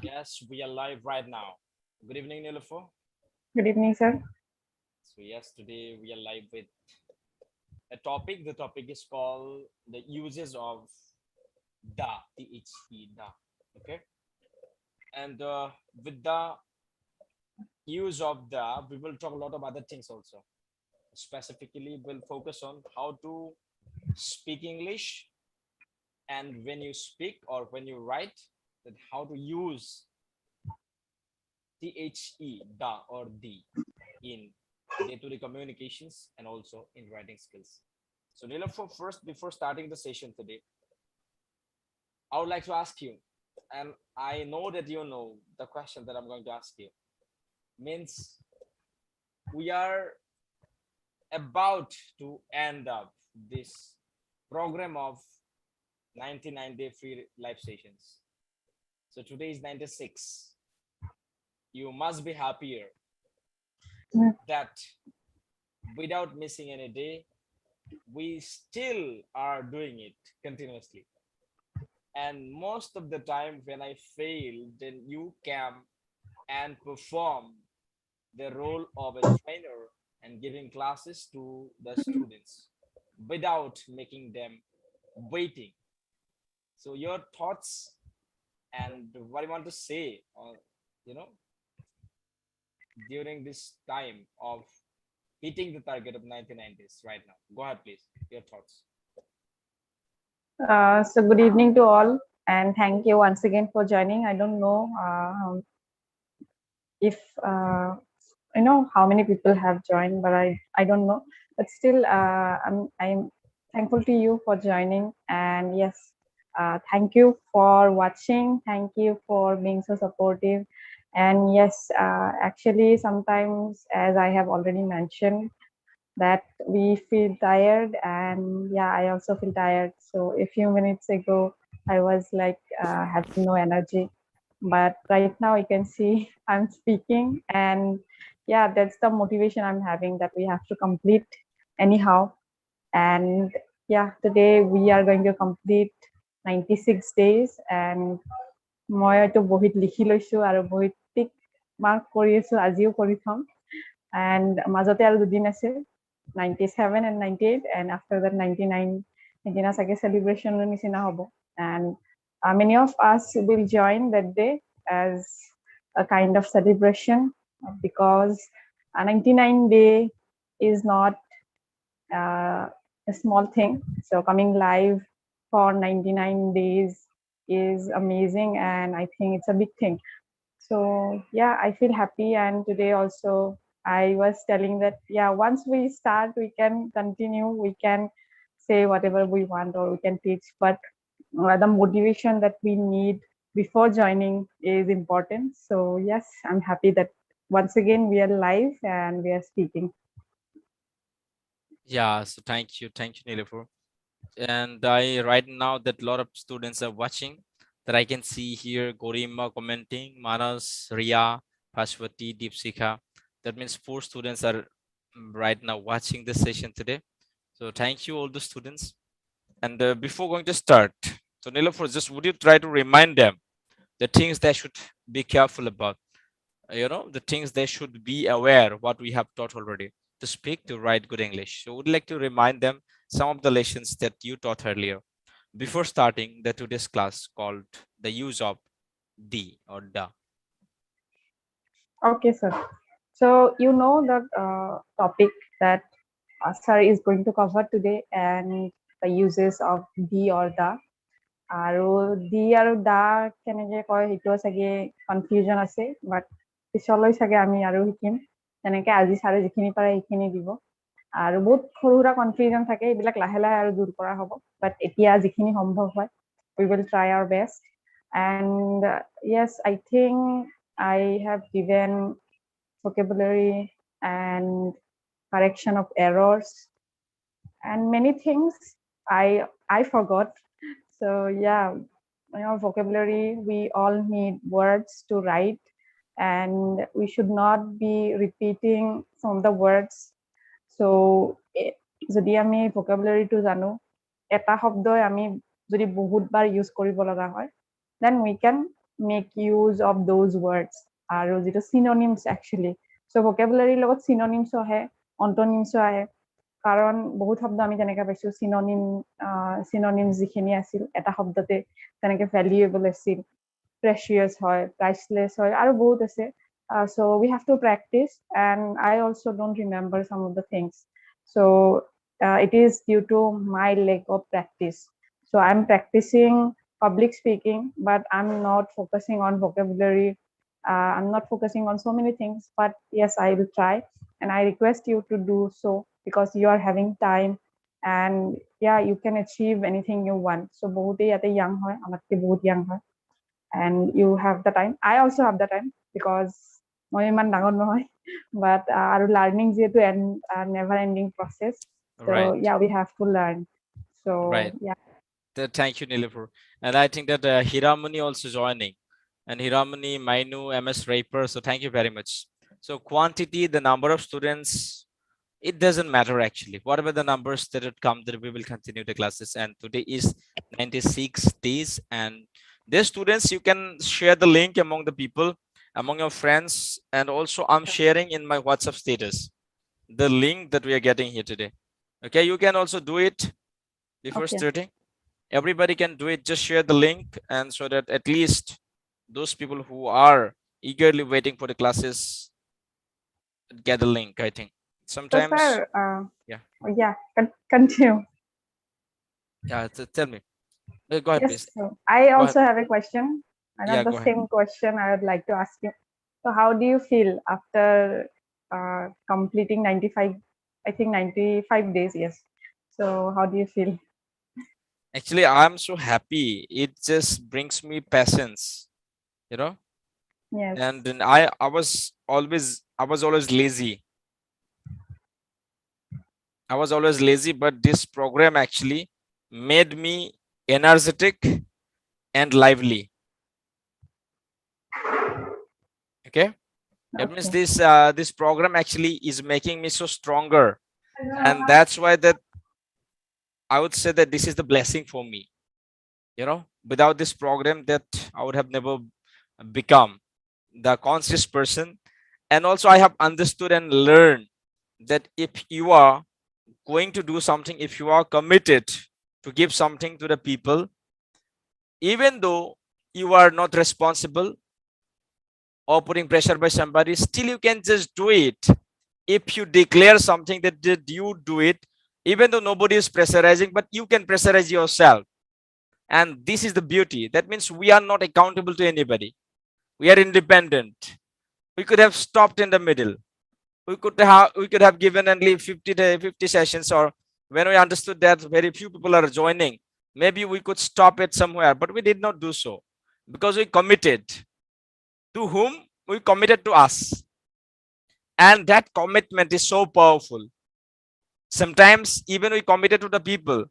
Yes, we are live right now. Good evening, Nilofer. Good evening, sir. So yes, today we are live with a topic. The topic is called the uses of the. Okay, and with the use of we will talk a lot of other things also. Specifically, we'll focus on how to speak English, and when you speak or when you write, that how to use the or the in day-to-day communications and also in writing skills. So Nilofer, first, before starting the session today, I would like to ask you, and I know that you know the question that I'm going to ask you, means we are about to end up this program of 99-day free live sessions. So today is 96. You must be happier Mm. that without missing any day, we still are doing it continuously. And most of the time when I fail, then you come and perform the role of a trainer and giving classes to the students without making them waiting. So your thoughts and what you want to say, you know during this time of hitting the target of 1990s right now. Go ahead, please. Your thoughts. So good evening to all, and thank you once again for joining. I don't know if how many people have joined, but I don't know. But still, I'm thankful to you for joining, and yes, thank you for watching. Thank you for being so supportive. And yes, actually, sometimes, as I have already mentioned, that we feel tired, and yeah, I also feel tired. So a few minutes ago I was like having no energy, but right now you can see I'm speaking, and yeah, that's the motivation I'm having, that we have to complete anyhow. And yeah, today we are going to complete 96 days, and মই এইটো বহীত লিখি লৈছো আৰু বহীত tick mark কৰি আছো, আজিও কৰি থম। And মাজতে আৰু দুদিন আছে, 97 and 98, and after that 99 সেইদিনা চাগে celebration নিচিনা হ'ব. And many of us will join that day as a kind of celebration, because a 99 day is not a small thing. So coming live for 99 days is amazing, and I think it's a big thing. So yeah, I feel happy. And today also I was telling that yeah, once we start we can continue, we can say whatever we want, or we can teach, but the motivation that we need before joining is important. So yes, I'm happy that once again we are live and we are speaking. Yeah, so thank you, Nilofer. And I right now that a lot of students are watching, that I can see here Gorima commenting, Manas, Ria, Pashwati, Deepsika. That means 4 students are right now watching this session today. So thank you all the students. And before going to start, so Nilofer, just would you try to remind them the things they should be careful about? The things they should be aware what we have taught already to speak to write good English. So would like to remind them some of the lessons that you taught earlier before starting the today's class called the use of the or the. Okay, sir. So you know the topic that sir is going to cover today, and the uses of the or the. আৰু দি আৰু দা কেনেকে কয় সেইটো চাগে confusion আছে, but পিছলৈ চাগে আমি আৰু শিকিম। তেনেকে আজি ছাৰে যিখিনি পাৰে সেইখিনি দিব, আৰু বহুত সৰু সুৰা কনফিউজন থাকে, এইবিলাক লাহে লাহে আৰু দূৰ কৰা হ'ব। বাট এতিয়া যিখিনি সম্ভৱ হয়, we will try our best. And yes, I think I have given vocabulary and correction of errors and many things I forgot. So yeah, vocabulary, we all need words to write, and we should not be repeating some of the words. So যদি আমি vocabularyটো জানো, এটা শব্দই আমি যদি বহুতবাৰ use কৰিব লগা হয়, then we can make use of those words আৰু যিটো synonyms actually so vocabulary লগত synonyms আহে antonyms আহে কাৰণ বহুত শব্দ আমি তেনেকৈ পাইছো synonyms যিখিনি আছিল এটা শব্দতে তেনেকৈ valuable আছিল precious হয় priceless হয় আৰু বহুত আছে so we have to practice and I also don't remember some of the things so it is due to my lack of practice so I'm practicing public speaking but I'm not focusing on vocabulary I'm not focusing on so many things but yes I will try and I request you to do so because you are having time and yeah you can achieve anything you want so বহুতেই ইয়াতে young হয় আমাতকে বহুত young হয় and you have the time I also have the time because মই ইমান ডাঙৰ নহয় but আৰু learning যিহেতু never ending process so Right, yeah we have to learn so right. yeah Thank you, Nilafur. And I think that Hiramani also joining, and Hiramani, Mainu, MS Raper. So thank you very much. So quantity, the number of students, it doesn't matter actually. Whatever the numbers that would come, that we will continue the classes. And today is 96 days, and the students, you can share the link among the people, among your friends, and also I'm sharing in my WhatsApp status the link that we are getting here today. Okay, you can also do it before okay starting. Everybody can do it. Just share the link, and so that at least those people who are eagerly waiting for the classes get the link. I think so sometimes, sir yeah, yeah continue yeah. Tell me. Go ahead, yes please. so I Go ahead. also have a question Yeah, another go ahead. same question I would like to ask you so how do you feel after completing 95 I think 95 days yes so how do you feel Actually, I'm so happy. It just brings me patience, you know. yes And then I was always lazy. I was always lazy, but this program actually made me energetic and lively. Okay, it means okay this program actually is making me so stronger, and that's why that I would say that this is the blessing for me. You know, without this program, that I would have never become the conscious person. And also, I have understood and learned that if you are going to do something, if you are committed to give something to the people, even though you are not responsible or putting pressure by somebody, still you can just do it. If you declare something that did you do it, even though nobody is pressurizing, but you can pressurize yourself. And this is the beauty. That means we are not accountable to anybody. We are independent. We could have stopped in the middle. We could have given only 50 sessions, or when we understood that very few people are joining, maybe we could stop it somewhere, but we did not do so because we committed. To whom? We committed to us. And that commitment is so powerful. Sometimes even we committed to the people,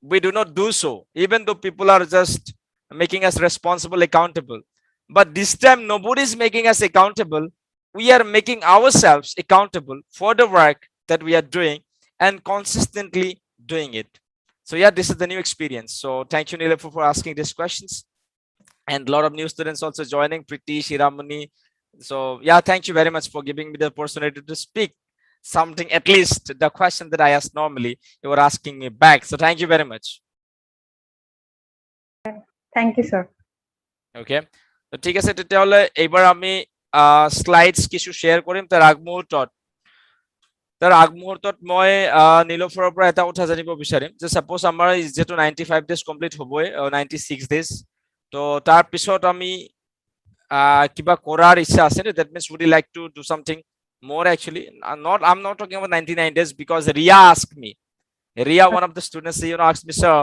we do not do so, even though people are just making us responsible, accountable. But this time, nobody is making us accountable. We are making ourselves accountable for the work that we are doing and consistently doing it. So, yeah, this is the new experience. So, thank you, Neela, for asking these questions. And a lot of new students also joining, Priti, Shiramani. So, yeah, thank you very much for giving me the opportunity to speak something, at least the question that I asked normally, you were asking me back. So, thank you very much. thank you sir ওকে, তো ঠিক আছে, তেতিয়াহ'লে এইবাৰ আমি slides কিছু share কৰিম তাৰ আগমুহূৰ্তত মই নীলোফাৰৰ পৰা এটা কথা জানিব বিচাৰিম যে ছাপ'জ আমাৰ যিহেতু 95 ডেজ কমপ্লিট হ'বই, 96 ডেজ, তো তাৰপিছত আমি কিবা কৰাৰ ইচ্ছা আছে নে? That means would you like to do something more actually? I'm not talking about 99 days because Ria asked me. Ria, one of the students, asked me, sir,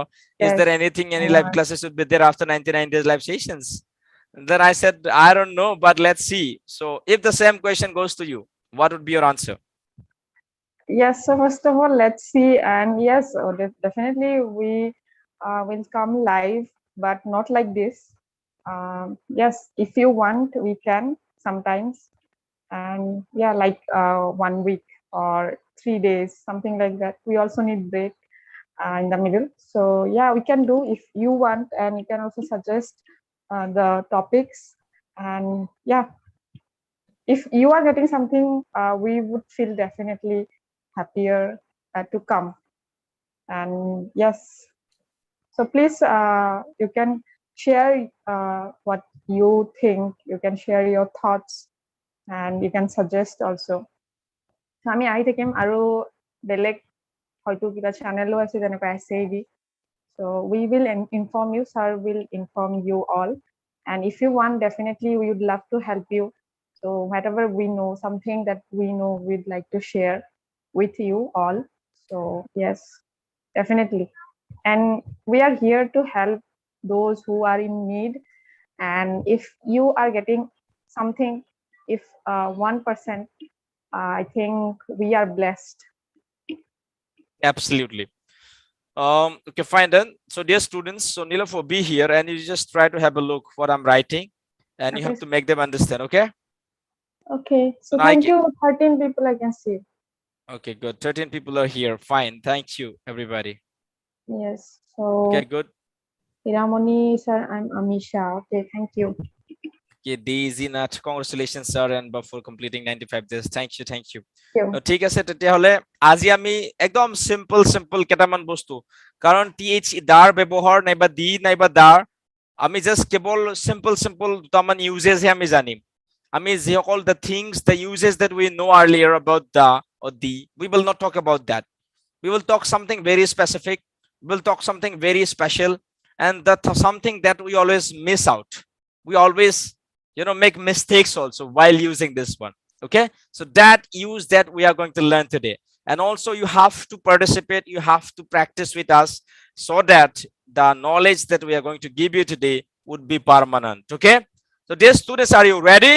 is yes there anything, I any know live classes would be there after 99 days live sessions? And then I said, I don't know, but let's see. So if the same question goes to you, what would be your answer? yes so first of all let's see and yes definitely we will come live but not like this yes if you want we can sometimes and yeah like 1 week or 3 days something like that we also need break in the middle so yeah we can do if you want and you can also suggest the topics. And yeah, if you are getting something, we would feel definitely happier to come. And yes, so please, you can share what you think, you can share your thoughts, and you can suggest also. So আমি আহি থাকিম আৰু বেলেগ হয়তো কিবা চেনেলো আছে যেনেকৈ SAD. So we will inform you, sir will inform you all. And if you want, definitely we would love to help you. So whatever we know, something that we know, we'd like to share with you all. So yes, definitely. And we are here to help those who are in need. And if you are getting something, if 1%, I think we are blessed. Absolutely. Okay, fine then. So dear students, so Nilofer, be here and you just try to have a look what I'm writing, and you Okay, have to make them understand. Okay. okay, so Now thank you, 13 people I can see. okay, good. 13 people are here. Fine. Thank you, everybody. Yes, Okay, so good. Hiramoni sir, I'm Amisha. Okay, thank you. Okay, Daisy Nat, congratulations, sir, and for completing 95 days. Thank you, thank you. Thank you. ঠিক আছে তেতিয়াহ'লে আজি আমি একদম simple কেইটামান বস্তু, কাৰণ th দাৰ ব্যৱহাৰ নাইবা দি নাইবা দাৰ আমি জাস্ট কেৱল সিম্পল দুটামান ইউজেছ হে আমি জানিম। আমি যিসকল the things, the uses that we know earlier about the or the, we will not talk about that. We will talk something very specific, we will talk something very special, and that something that we always miss out. We always, make mistakes also while using this one. Okay, so that use that we are going to learn today. And also you have to participate, you have to practice with us, so that the knowledge that we are going to give you today would be permanent. Okay, so dear students, are you ready?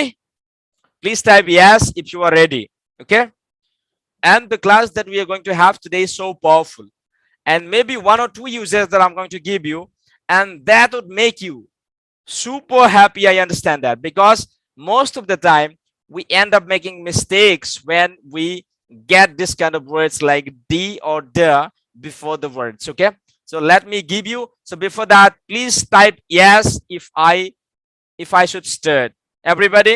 Please type yes if you are ready. Okay, and the class that we are going to have today is so powerful, and maybe one or two uses that I'm going to give you, and that would make you super happy. I understand that, because most of the time we end up making mistakes when we get this kind of words like the or the before the words. Okay, so let me give you, so before that please type yes if I should start. Everybody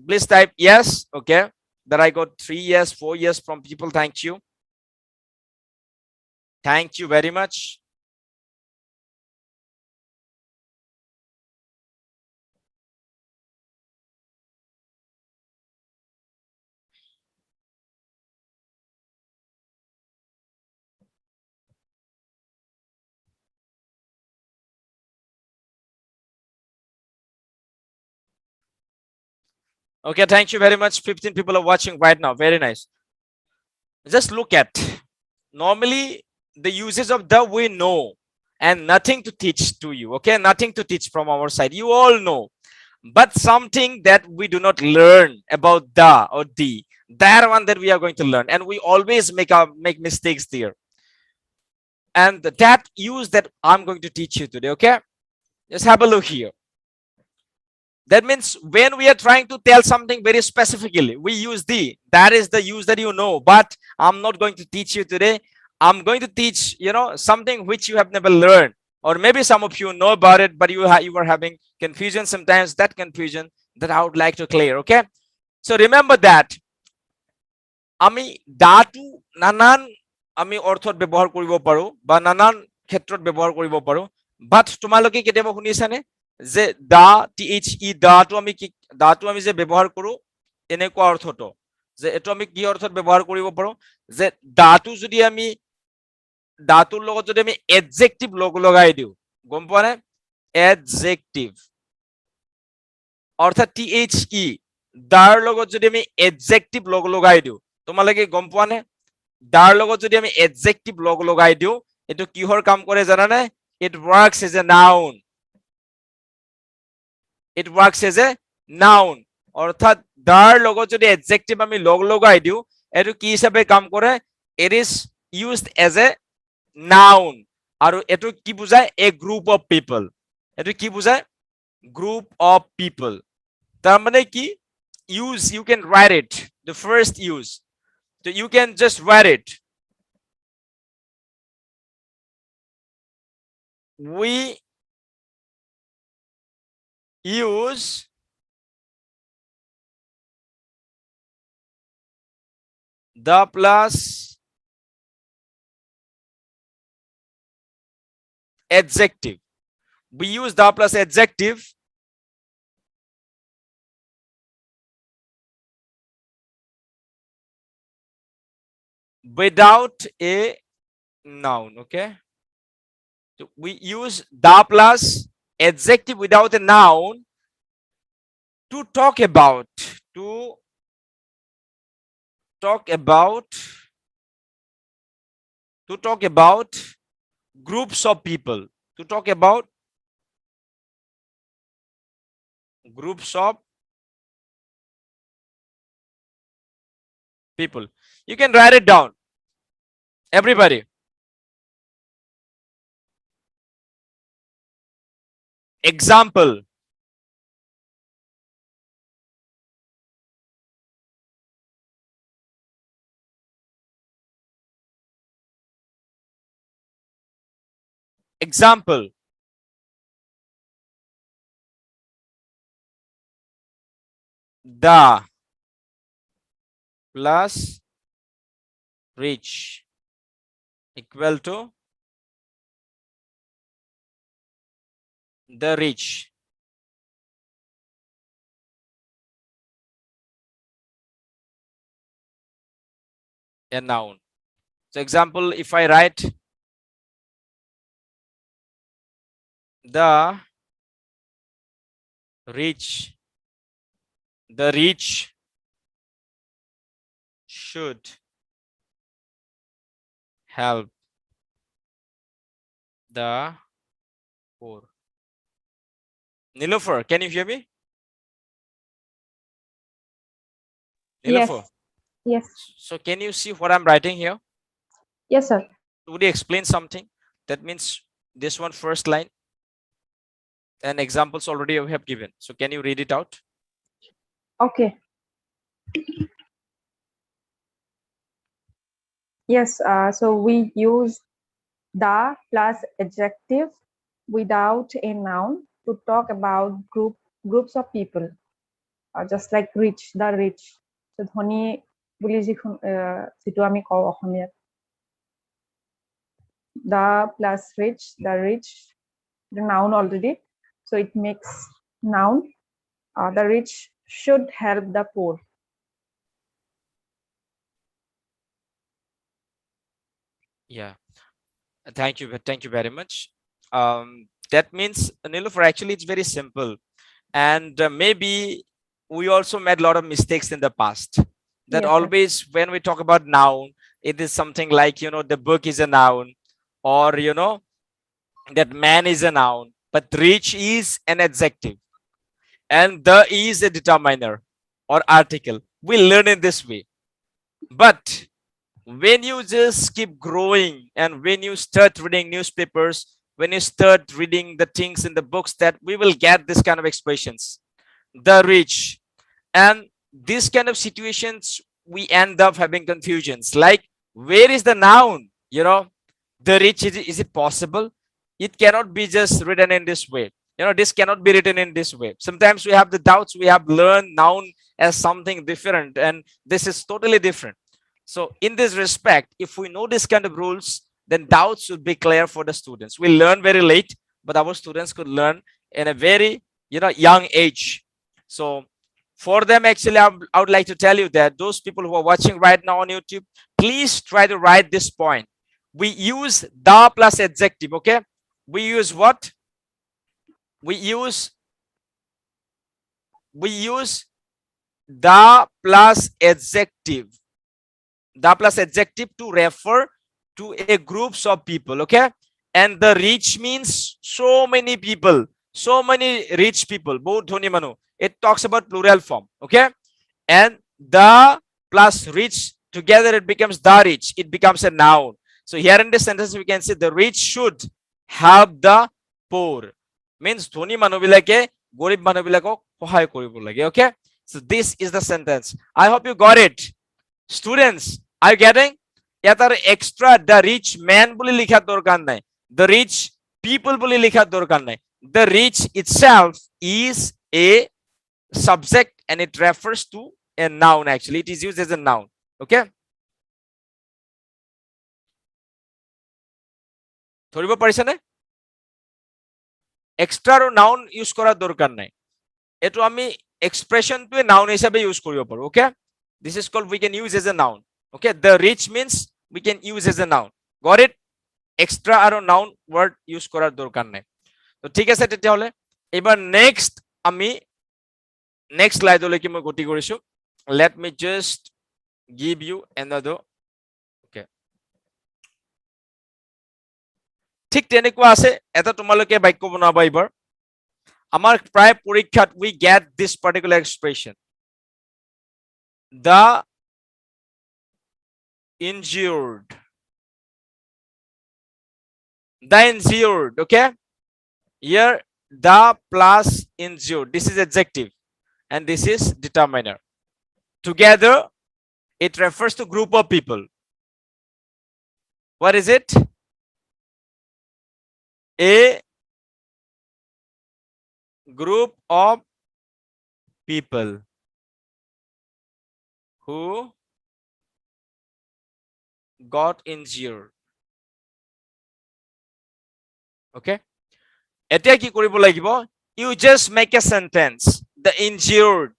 please type yes. Okay, that I got 3 years 4 years from people. Thank you very much. Okay, thank you very much. 15 people are watching right now. Very nice. Just look at, normally the uses of the we know, and nothing to teach to you. Okay, nothing to teach from our side, you all know. But something that we do not learn about the or the, that one that we are going to learn, and we always make mistakes there. And that use that I'm going to teach you today. Okay, just have a look here. That means when we are trying to tell something very specifically, we use the, that is the use that you know. But I'm not going to teach you today. I'm going to teach, something which you have never learned, or maybe some of you know about it, but you are having confusion sometimes. That confusion that I would like to clear. Okay, so remember that আমি দাটো নানান আমি অৰ্থত ব্যৱহাৰ কৰিব পাৰো বা নানান ক্ষেত্ৰত ব্যৱহাৰ কৰিব পাৰো। বাট তোমালোকে কেতিয়াবা শুনিছানে যে দা দাটো আমি কি, দাটো আমি যে ব্যৱহাৰ কৰো এনেকুৱা অৰ্থতো, যে এটো আমি কি অৰ্থত ব্যৱহাৰ কৰিব পাৰো, যে দাটো যদি আমি দাটোৰ লগত যদি আমি এডজেক্টিভ লগাই দিও, গম পোৱা নে? এডজেক্টিভ অৰ্থাৎ দাৰ লগত যদি আমি এডজেক্টিভ লগাই দিও, তোমালোকে গম পোৱা নে? দাৰ লগত যদি আমি এডজেক্টিভ লগাই দিও, এটো কিহৰ কাম কৰে জানানে? It works as a noun. It works as a noun. অর্থাৎ দাৰ লগত যদি এডজেক্টিভ আমি লগাই দিও, এটো কি হিচাপে কাম কৰে? It is used as a noun. আৰু এটো কি বুজায়? A group of people. এটো কি বুজায়? Group of people. তার মানে কি? Use, you can write it, the first use. So you can just write it. We use the plus adjective. We use the plus adjective without a noun. Okay, so we use the plus adjective without a noun to talk about to talk about to talk about groups of people, to talk about groups of people. You can write it down, everybody. Example: example, the plus rich equal to the rich. A noun. So example, if I write the rich, the rich should help the poor. Nilofer, can you hear me? Yes. Nilofer, Yes. so can you see what I'm writing here? Yes, sir. Would you explain something? That means this one first line and examples already we have given. So can you read it out? Okay. Yes. So we use the plus adjective without a noun to talk about groups of people, just like rich, the rich. So ধনী বুলি যিটো আমি কওঁ অসমীয়াত, the plus rich, the rich, the noun already, so it makes noun. The rich should help the poor. Yeah, thank you very much. That means, Nilofer, actually it's very simple, and maybe we also made a lot of mistakes in the past, that Yes, sir. always when we talk about noun, it is something like, the book is a noun, or that man is a noun, but rich is an adjective, and the is a determiner or article. We learn in this way. But when you just keep growing, and when you start reading newspapers, when you start reading the things in the books, that we will get this kind of expressions, the rich, and these kind of situations, we end up having confusions like, where is the noun? The rich, is it possible? It cannot be just written in this way. This cannot be written in this way. Sometimes we have the doubts. We have learned noun as something different, and this is totally different. So in this respect, if we know this kind of rules, then doubts should be clear for the students. We learn very late, but our students could learn in a very young age. So for them, actually, I would like to tell you that those people who are watching right now on YouTube, please try to write this point. We use the plus adjective. Okay, we use what? We use the plus adjective, to refer to a groups of people. Okay, and the rich means so many people, so many rich people, both dhoni manu. It talks about plural form. Okay, and the plus rich together, it becomes the rich, it becomes a noun. So here in this sentence we can say the rich should help the poor, means dhoni manu bilake gorib manu bilakok sahay koribo lage. Okay, so this is the sentence. I hope you got it, students. Are you getting? Yatar extra the rich man boli likha dorkar nai, the rich people boli likha dorkar nai. The rich itself is a subject and it refers to a noun. Actually, it is used as a noun. Okay, ধৰিব পাৰিছে নে? Extra আৰু noun use কৰাৰ দৰকাৰ নাই, এইটো আমি এক্সপ্ৰেশনটোৱে noun হিচাপে ইউজ কৰিব পাৰো। Okay, this is called we can use as a noun. Okay, the rich means we can use as a noun. Got it? Extra আৰু নাউন ওয়ার্ড ইউজ কৰাৰ দৰকাৰ নাই। তো ঠিক আছে, তেতিয়াহ'লে এবাৰ নেক্সট আমি নেক্সট স্লাইডলৈকে মই গতি কৰিছো। Let me just give you another. Okay, ঠিক তেনেকুৱা আছে এটা তোমালোকে বাক্য বনাবা এইবাৰ। আমাৰ প্ৰায় পৰীক্ষাত we get this particular expression, the injured, the injured. Okay, here the plus injured, this is adjective and this is determiner. Together it refers to group of people. What is it? A group of people who got injured. Okay, এতিয়া কি কৰিব লাগিব? You just make a sentence. The injured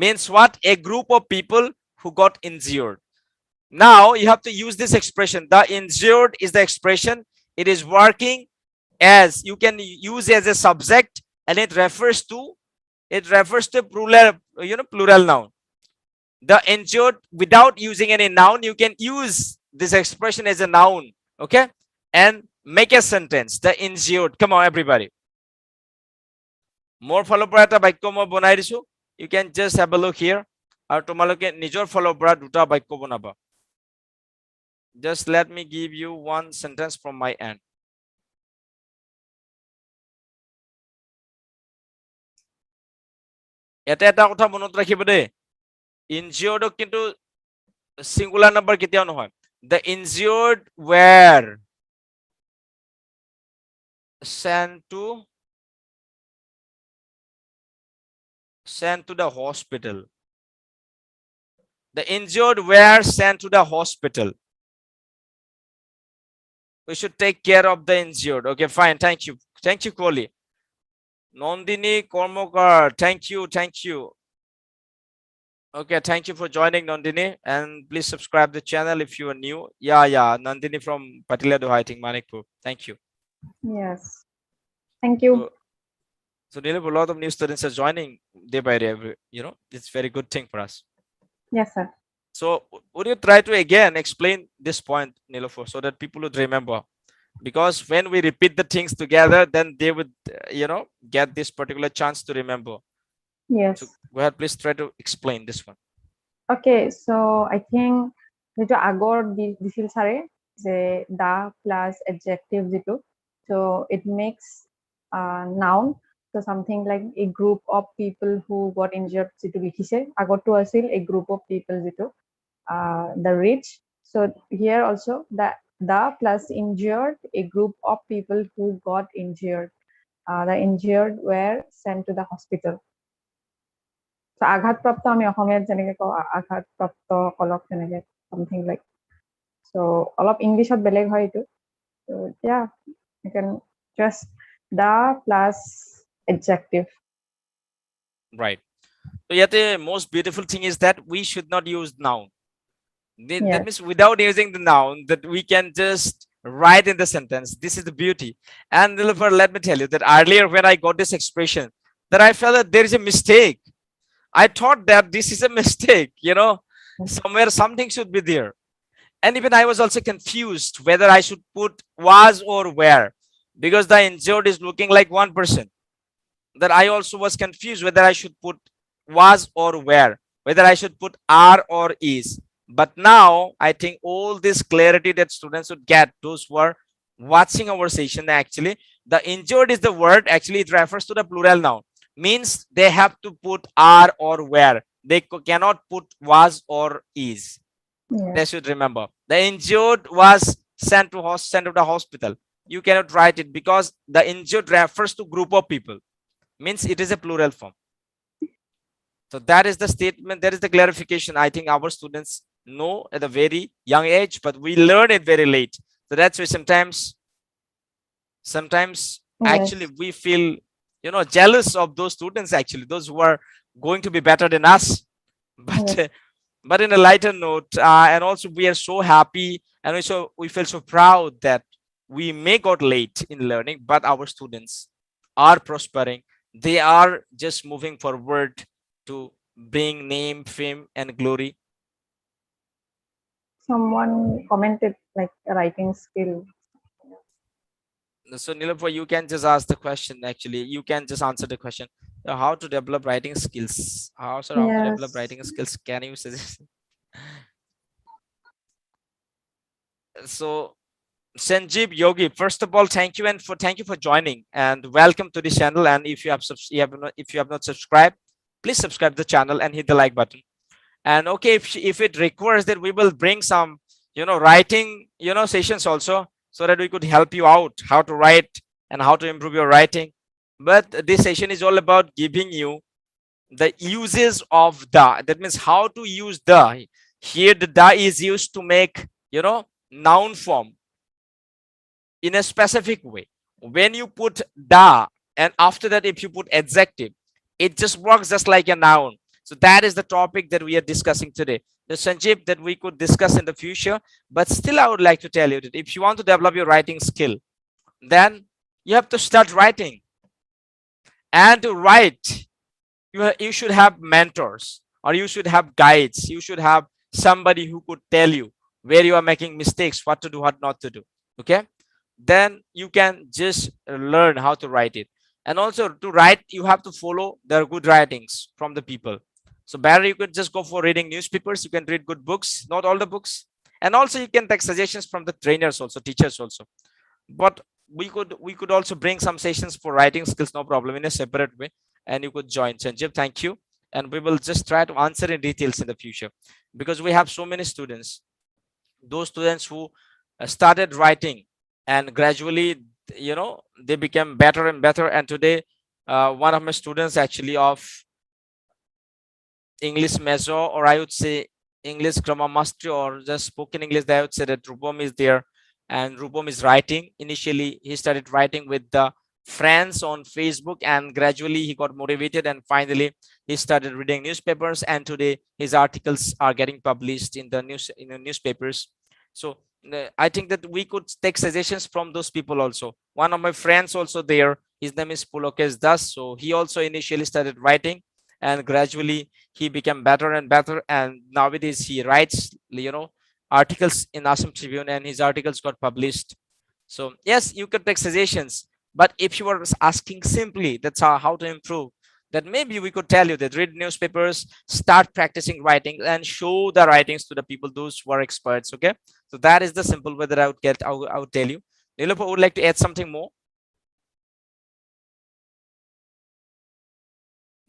means what? A group of people who got injured. Now you have to use this expression. The injured is the expression. It is working as, you can use as a subject, and it refers to plural, plural noun. The injured, without using any noun, you can use this expression as a noun. Okay, and make a sentence. The injured. Come on everybody, more follow পৰা এটা বাক্য মই বনাই দিছো। You can just have a look here, আৰু তোমালোকে নিজৰ follow পৰা দুটা বাক্য বনাবা। Just let me give you one sentence from my end. এটা কথা মনত ৰাখিব দেই, injured কিন্তু singular number কেতিয়াও নহয়। The injured were sent to the hospital. The injured were sent to the hospital. We should take care of the injured. Okay, fine. Thank you. Thank you, Koli. Nandini Kormokar. Thank you. Thank you. Okay, thank you for joining, Nandini. And please subscribe the channel if you are new. Yeah. Nandini from Patila Duhaiting, Manikpur. Thank you. Yes, thank you. So nearly a lot of new students are joining day by day. It's very good thing for us. Yes, sir. So would you try to again explain this point, Nilofer, so that people would remember? Because when we repeat the things together, then they would, get this particular chance to remember. Yes. So go ahead, please try to explain this one. Okay, so I think যেটো আগৰ দিছিল ছাৰে যে the plus adjective যেটো, so it makes noun, so something like a group of people who got injured যেটো লিখিছে, আগৰটো আছিল a group of people যেটো the rich. So here also the plus injured, a group of people who got injured. The injured were sent to the hospital. So আঘাতপ্ৰাপ্ত আমি অসমীয়াত যেনেকে কওঁ আঘাতপ্ৰাপ্ত কলক তেনেকে something like, so অলপ ইংলিছত বেলেগ হয় এইটো। So yeah, you can just the plus adjective. Right. So yet the most beautiful thing is that we should not use noun. That means without using the noun, that we can just write in the sentence. This is the beauty. And Nilofer, let me tell you that earlier when I got this expression, that I felt that there is a mistake. I thought that this is a mistake, somewhere something should be there. And even I was also confused whether I should put was or were, because the injured is looking like one person. That I also was confused whether I should put was or were, whether I should put are or is. But now I think all this clarity that students would get, those who are watching our session, actually the injured is the word, actually it refers to the plural noun, means they have to put are or were. They cannot put was or is. They should remember. The injured was sent to the hospital. You cannot write it because the injured refers to group of people. means it is a plural form. So that is the statement, that is the clarification I think our students know at a very young age, but we learn it very late. So that's why sometimes actually Yes. we feel, you know, jealous of those students, actually those who are going to be better than us. But Yes. but in a lighter note, and also we are so happy, and also we feel so proud that we may got late in learning, but our students are prospering. They are just moving forward to bring name, fame, and glory. Someone commented like a writing skill. So Nilupur, you can just ask the question. Actually, you can just answer the question. How to develop writing skills? How, sir, how to develop Yes. writing skills? Can you suggest? So Sanjeev Yogi, first of all, thank you for joining and welcome to the channel. And if you have if you have not subscribed, please subscribe the channel and hit the like button. And okay, if it requires that, we will bring some, you know, writing, you know, sessions also, so that we could help you out how to write and how to improve your writing. But this session is all about giving you the uses of the, that means how to use the. Here the da is used to make, you know, noun form in a specific way. When you put da, and after that if you put adjective, it just works just like a noun. So that is the topic that we are discussing today, the Sanjeev, that we could discuss in the future. But still I would like to tell you that if you want to develop your writing skill, then you have to start writing. And to write, you should have mentors, or you should have guides, you should have somebody who could tell you where you are making mistakes, what to do, what not to do. Okay, then you can just learn how to write it. And also to write, you have to follow the good writings from the people. So better you could just go for reading newspapers, you can read good books, not all the books. And also you can take suggestions from the trainers also, teachers also. But we could also bring some sessions for writing skills, no problem, in a separate way. And you could join. Sanjeev, thank you. And we will just try to answer in details in the future, because we have so many students, those students who started writing, and gradually, you know, they became better and better. And today, one of my students actually of English major, or I would say English grammar mastery, or just spoken English, I would say that Rupam is there. And Rupam is writing. Initially, he started writing with the friends on Facebook, and gradually he got motivated, and finally he started reading newspapers. And today his articles are getting published in the newspapers. So I think that we could take suggestions from those people also. One of my friends also there, his name is Pulokesh Das. So he also initially started writing, and gradually he became better and better. And nowadays he writes, you know, articles in Assam Tribune, and his articles got published. So yes, you can take suggestions. But if you are asking simply that's how to improve, then maybe we could tell you that read newspapers, start practicing writing, and show the writings to the people, those who are experts. Okay, so that is the simple way that I would tell you. Nilopa would like to add something more.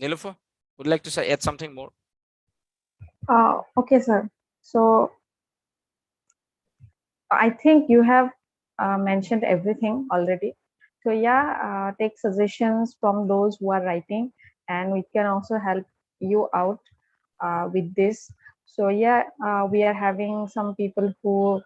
Nilofa would like to say add something more. Okay, sir. So I think you have mentioned everything already. So yeah, take suggestions from those who are writing, and we can also help you out with this. So yeah, we are having some people who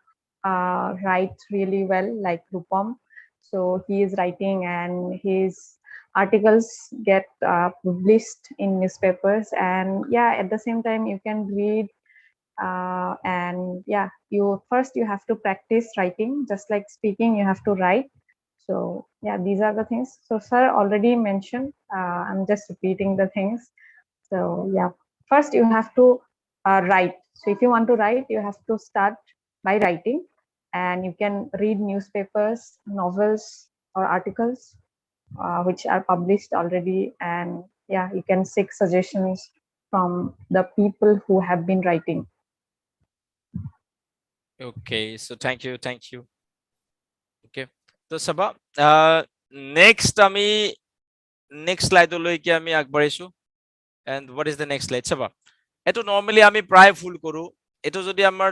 write really well, like Rupam. So he is writing, and his articles get published in newspapers. And yeah, at the same time, you can read and yeah, you have to practice writing, just like speaking you have to write. So yeah, these are the things. So sir already mentioned, I'm just repeating the things. So yeah, first you have to write. So if you want to write, you have to start by writing, and you can read newspapers, novels, or articles which are published already. And yeah, you can seek suggestions from the people who have been writing. Okay, so thank you. Okay, তো Sabha, next আমি next slide লৈকে আমি আগবাঢ়িছো. And what is the next slide, Sabha? এটো normally আমি প্ৰায় ভুল কৰো. এটো যদি আমাৰ,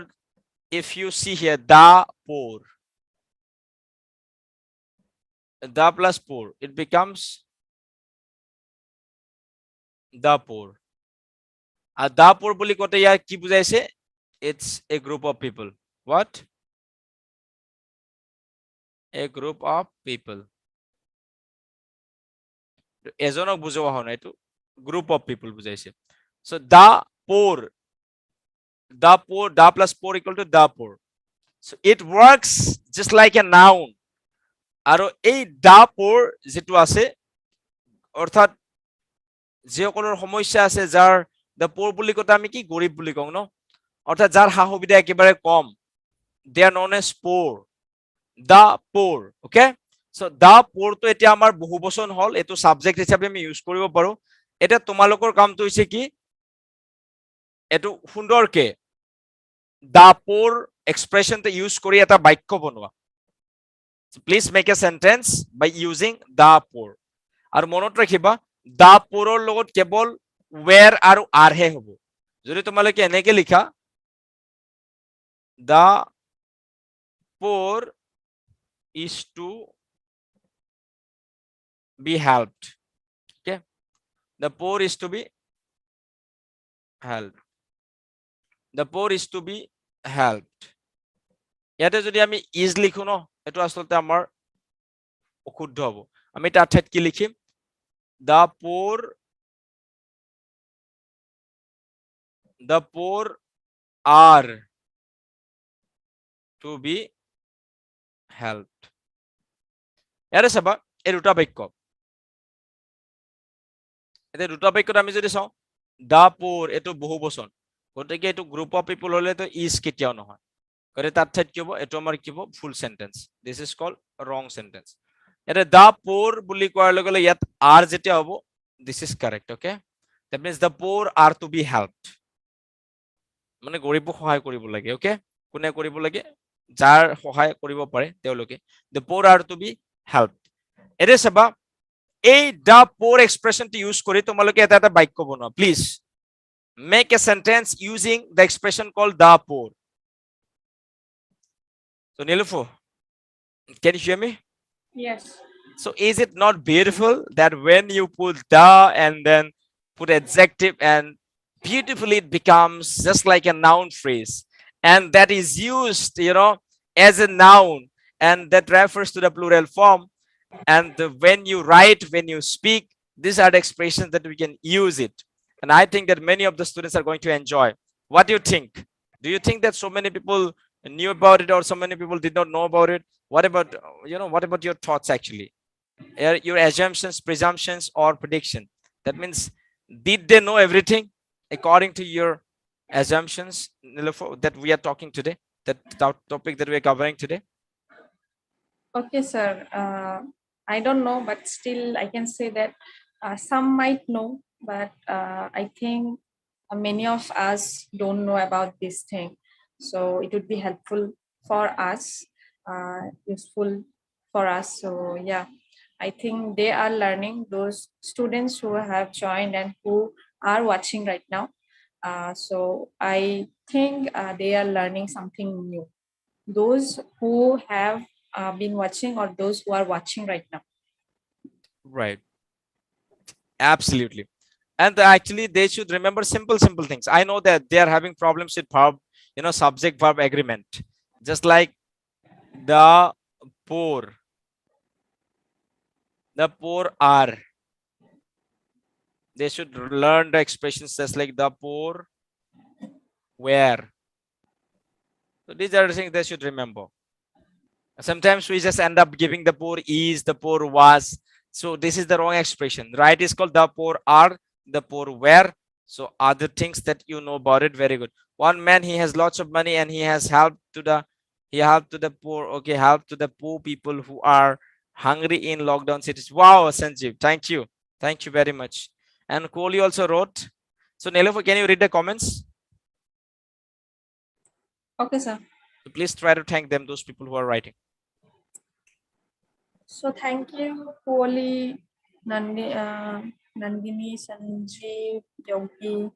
if you see here, the plus pour, it becomes the poor. R the poor বুলি কতে ইয়াৰ কি বুজাইছে? It's a group of people. What? A group of people. এজনক বুজোৱা হোৱা নাই, এইটো group of people বুজাইছে. So the poor, the plus poor equal to the poor. So it works just like a noun. আৰু এই the poor যেটো আছে অৰ্থাৎ যিসকলৰ সমস্যা আছে, যাৰ the poor বুলি কতে আমি কি গৰীব বুলি কওঁ ন, অৰ্থাৎ যাৰ সা সুবিধা একেবাৰে কম, they are known as poor. The poor. Okay, so the poor তো এতিয়া আমাৰ বহুবচন হল, এটো সাবজেক্ট হিচাপে আমি ইউজ কৰিব পাৰো. এটা তোমালোকৰ কামটো হৈছে কি, এটো সুন্দৰকে the poor এক্সপ্ৰেশনটো ইউজ কৰি এটা বাক্য বনোৱা. Please make a sentence by using the poor. আৰু মনত ৰাখিবা the poor ৰ লগত কেৱল where আৰু are হে হ'ব. যদি তোমালোকে এনেকে লিখা the poor is to be helped. Okay, the poor is to be helped. The poor is to be helped. ইয়াতে যদি আমি is লিখো ন, এটো আসলতে আমাৰ অশুদ্ধ হ'ব. আমি তাৰ ঠাইত কি লিখিম? the poor are to be helped. ইয়াতে চাবা এই দুটা বাক্য, এতিয়া দুটা বাক্যত আমি যদি চাওঁ the poor এটো বহুবচন, গতিকে এটো গ্ৰুপ অফ পিপল হলে তো is কেতিয়াও নহয়, গতিকে তার ঠাইত কি হ'ব? এটো আমাৰ কি হ'ব? Full sentence. This is called wrong sentence. এটা the poor বুলি কোৱাৰ লগে লগে ইয়াত are যেতিয়া হ'ব, this is correct. Okay, that means the poor are to be helped. মানে গৰীবক সহায় কৰিব লাগে. ওকে, কোনে কৰিব লাগে? যাৰ সহায় কৰিব পাৰে তেওঁলোকে. the poor are to be helped. এটা চাবা এই the poor এক্সপ্ৰেশনটো ইউজ কৰি তোমালোকে এটা এটা বাক্য বনোৱা. Please make a sentence using the expression called the poor. So Nilufu, can you hear me? Yes. So is it not beautiful that when you put the and then put adjective and beautifully it becomes just like a noun phrase, and that is used, as a noun, and that refers to the plural form, and when you write, when you speak, these are the expressions that we can use it. And I think that many of the students are going to enjoy. What do you think? Do you think that so many people knew about it or so many people did not know about it? What about, what about your thoughts actually? Your assumptions, presumptions, or prediction? That means, did they know everything according to your assumptions, Nilofer, that we are talking today, that topic that we are covering today? Okay, sir. I don't know, but still I can say that some might know, but I think many of us don't know about this thing. So it would be helpful for us, useful for us. So yeah, I think they are learning, those students who have joined and who are watching right now. So I think they are learning something new. Those who have been watching or those who are watching right now. Right, absolutely. And actually they should remember simple things. I know that they are having problems with verb, subject verb agreement, just like the poor are. They should learn the expressions just like the poor were. So these are the things they should remember. Sometimes we just end up giving the poor is, the poor was. So this is the wrong expression. Right is called the poor are, the poor were. So other things that you know about it, very good. One man, he has lots of money and he helped to the poor. Okay, help to the poor people who are hungry in lockdown cities. Wow, Sanjeev, thank you very much. And Kohli also wrote. So Nelofer, can you read the comments? Okay, sir. So please try to thank them, those people who are writing. So thank you, Kohli, Nandini, Sanjeev, Yogi,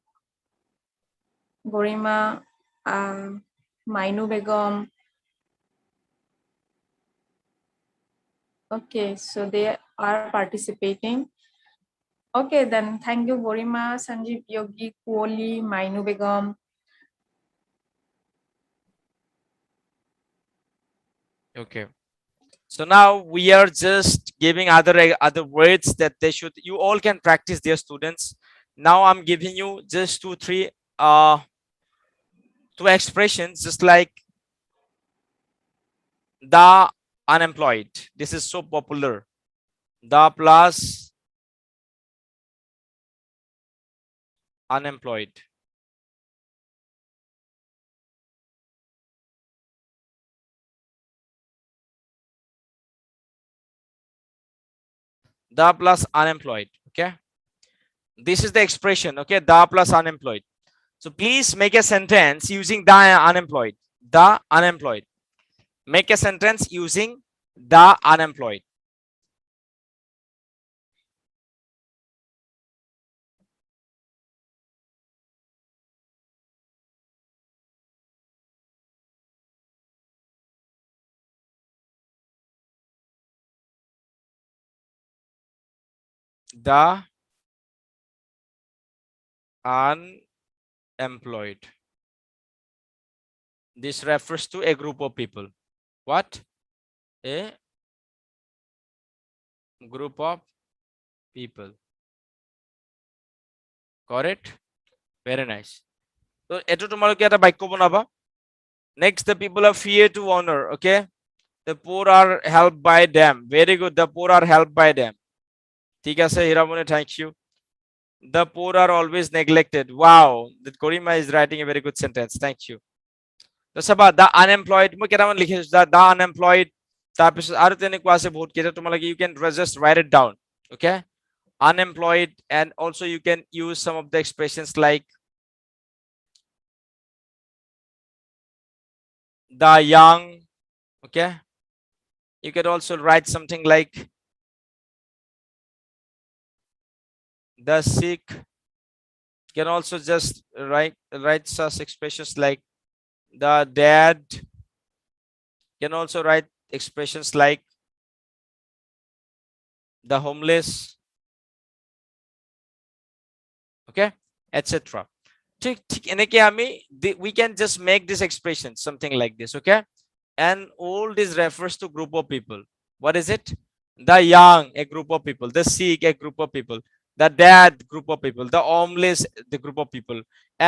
Gorima, Mainu Begum. Okay, so they are participating. Okay, then thank you very much, Sanjeev Yogi, Kuoli, Mainu Begum. Okay. So now we are just giving other words that they should, you all can practice, their students. Now I'm giving you just uh two expressions, just like the unemployed. This is so popular. The plus unemployed. The plus unemployed. Okay. This is the expression. Okay. The plus unemployed. So please make a sentence using the unemployed. The unemployed. Make a sentence using the unemployed. The unemployed. This refers to a group of people. What? A group of people. Correct? Very nice. So eto tomorrow eta বাক্য বানাবা. Next, the people are fear to honor. Okay. The poor are helped by them. Very good. The poor are helped by them. ঠিক আছে হিরামনে, thank you. The poor are always neglected. Wow. That Korima is writing a very good sentence. Thank you. তো চাবা the unemployed মই কেইটামান লিখিছো the unemployed তাৰপিছত আৰু তেনেকুৱা আছে বহুত কেইটা তোমালোকে you can just write it down. Okay. Unemployed, and also you can use some of the expressions like the young. Okay. You can also write something like the sick. You can also just write such expressions like the dead. You can also write expressions like the homeless. Okay, etc. We can just make this expression something like this. Okay. And all this refers to group of people. What is it? The young, a group of people. The sick, a group of people. The dead, group of people. The homeless, the group of people.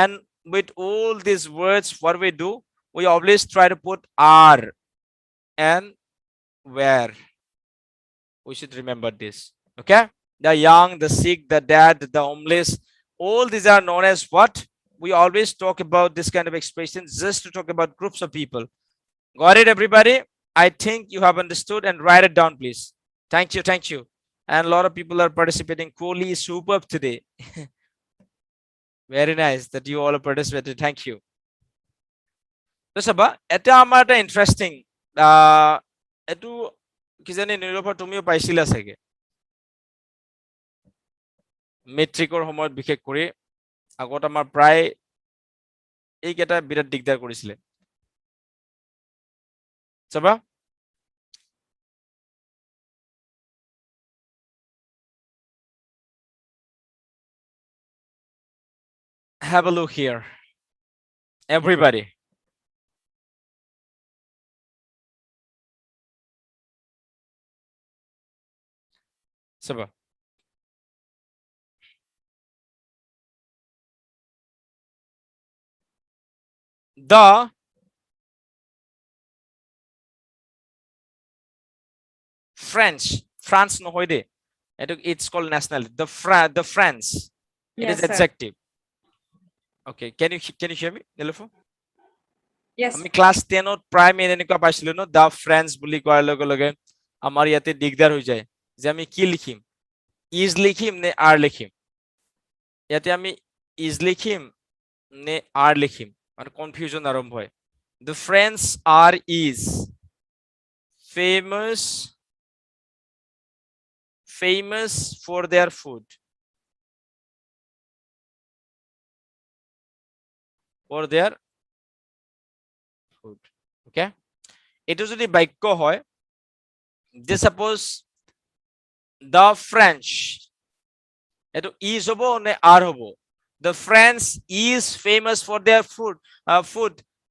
And with all these words, what we do, we always try to put are and where. We should remember this. Okay. The young, the sick, the dead, the homeless, all these are known as what? We always talk about this kind of expressions just to talk about groups of people. Got it, everybody? I think you have understood, and write it down, please. Thank you. Thank you. And a lot of people are participating. Kohli is superb today. Very nice that you all are participating. Thank you. So, Saba, এটা আমাৰ এটা interesting এইটো কিজানি নিৰূপা তুমিও পাইছিলা চাগে মেট্ৰিকৰ সময়ত বিশেষ কৰি আগত আমাৰ প্ৰায় এইকেইটা বিৰাট দিগদাৰ কৰিছিলে চাবা have a look here, everybody. Saba, the France নহয় দে it's called nationality. The France, it is Yes, sir. adjective. Okay, can you hear me, Nilofer? Yes. আমি ক্লাস 10 ত প্ৰায় মেন এনেকুৱা পাইছিলো ন দা ফ্ৰেন্ডছ বুলি কোৱাৰ লগে লগে আমাৰ ইয়াতে দিগদাৰ হৈ যায় যে আমি কি লিখিম ইজ লিখিম নে আৰ লিখিম ইয়াতে আমি ইজ লিখিম নে আৰ লিখিম মানে কনফিউজন আৰম্ভ হয় the French are is famous for their food, for their food. Okay, এটো যদি বাক্য হয় যে suppose the French, এটো is hobo ne are hobo? The France is famous for their food.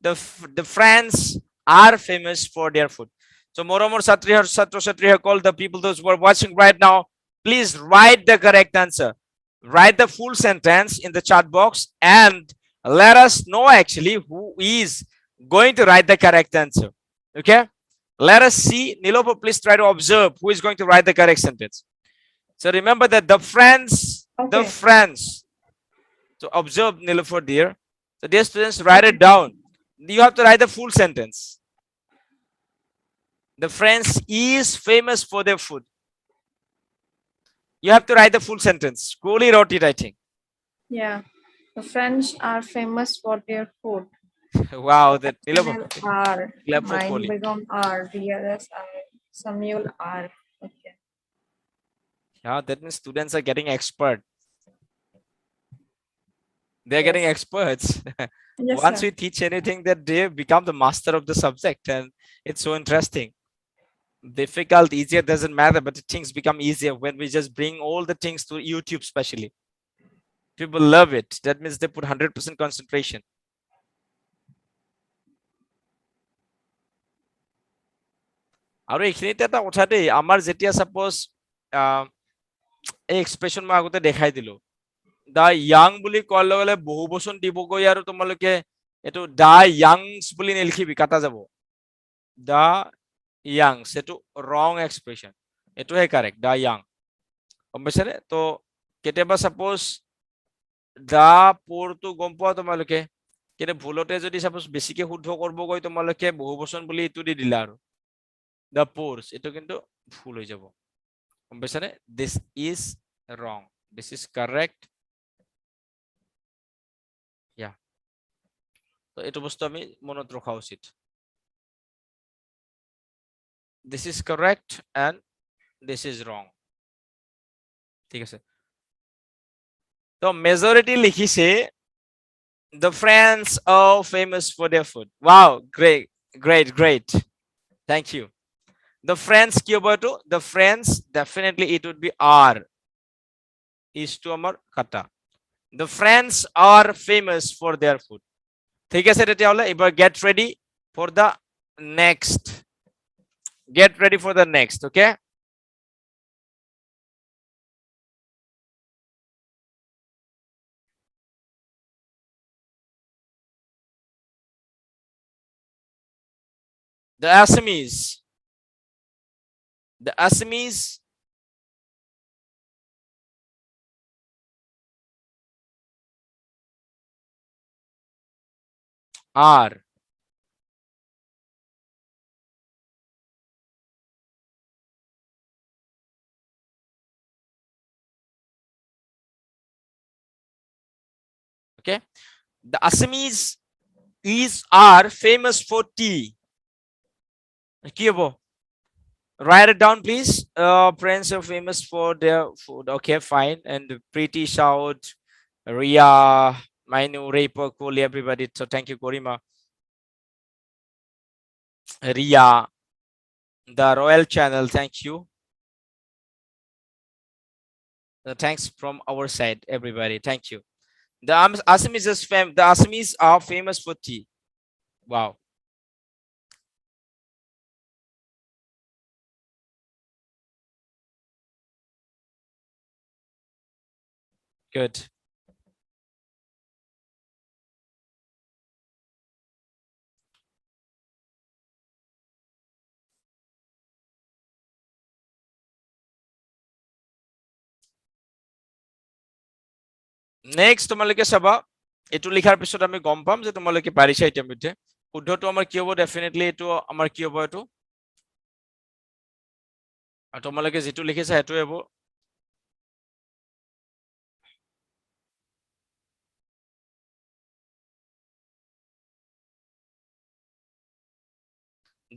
The France are famous for their food. So moromor satri call the people those who are watching right now, please write the correct answer. Write the full sentence in the chat box and let us know actually who is going to write the correct answer. Okay, let us see. Nilopo, please try to observe who is going to write the correct sentence. So remember that the Okay. friends. So observe Nilopo dear. So dear students, write it down. You have to write the full sentence. The France is famous for their food. You have to write the full sentence. Coolly wrote it, I think. Yeah. The French are famous for their food. Wow, So that Nilopo. R, Clap for mine Cooley. become R, DRS R, Samuel R. Okay. Yeah, that means students are getting expert. They're getting Yes. experts. Yes, Once sir. we teach anything, that they become the master of the subject, and it's so interesting. Difficult, easier doesn't matter, but things become easier when we just bring all the things to YouTube, especially. People love it. That means they put 100% concentration. আৰু এইখিনিতে এটা কথা দেই, আমাৰ যেতিয়া suppose এই expression মই আগতে দেখাই দিলো, দা ইয়াং বুলি কোৱাৰ লগে লগে বহু বচন দিবগৈ আৰু তোমালোকে এইটো দা ইয়াংছ বুলি নিলিখিবি, কাটা যাব। দা ইয়াংছ এইটো ৰং এক্সপ্ৰেশন, এইটোহে কাৰেক্ট, দা ইয়াং। গম পাইছানে? তো কেতিয়াবা সাপোজ দা পৰটো গম পোৱা তোমালোকে, কিন্তু ভুলতে যদি সাপোজ বেছিকে শুদ্ধ কৰিব গৈ তোমালোকে বহু বচন বুলি এইটো দি দিলা আৰু দা পোৰ্স, এইটো কিন্তু ভুল হৈ যাব। গম পাইছানে? This is wrong, this is correct. Yeah, তো এইটো বস্তু আমি মনত ৰখা উচিত। This is correct and this is wrong. ঠিক আছে, তো মেজরিটি লিখিছে the France are famous for their food. Wow, great, thank you. The France কি হবে তো? The France definitely it would be R is to আমার কাটা। The France are famous for their food. ঠিক আছে, তেতিয়াহলে এবার get ready for the next. Get ready for the next, okay? The Assamese. The Assamese are okay. The Assamese are famous for tea. কি হবো? Write it down, please. Friends are famous for their food. Okay, fine. And pretty shout, Ria, Mainu, Repo, Koli, everybody. So thank you, Korima. Ria, the Royal Channel, thank you. Thanks from our side, everybody. Thank you. The Assamese are famous for tea. Wow. Good. Next, তোমালোকে চাবা, এটো লিখাৰ পিছত আমি গম পাম যে তোমালোকে পাৰিছা ইতিমধ্যে। শুদ্ধটো আমাৰ কি হ'ব? ডেফিনেটলি এটো আমাৰ কি হ'ব? এটো আৰু তোমালোকে যেটো লিখিছা হেটোৱে হ'ব।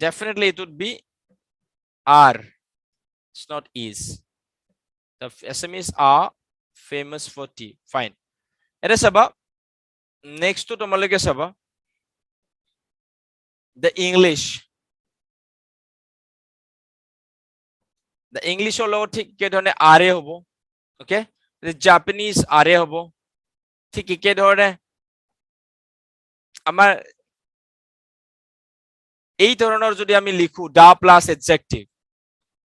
Definitely it would be R. It's not is. The Assamese are famous for tea. Fine. Eta saba. Next to তোমালোকে চাবা, the English. The English লগত ঠিক কে ধৰণে R এ হ'ব। Okay? জাপানিজ আরে হব ঠিক একে ধৰণে আমাৰ এই ধৰণৰ যদি আমি লিখো দা প্লাস এডজেক্টিভ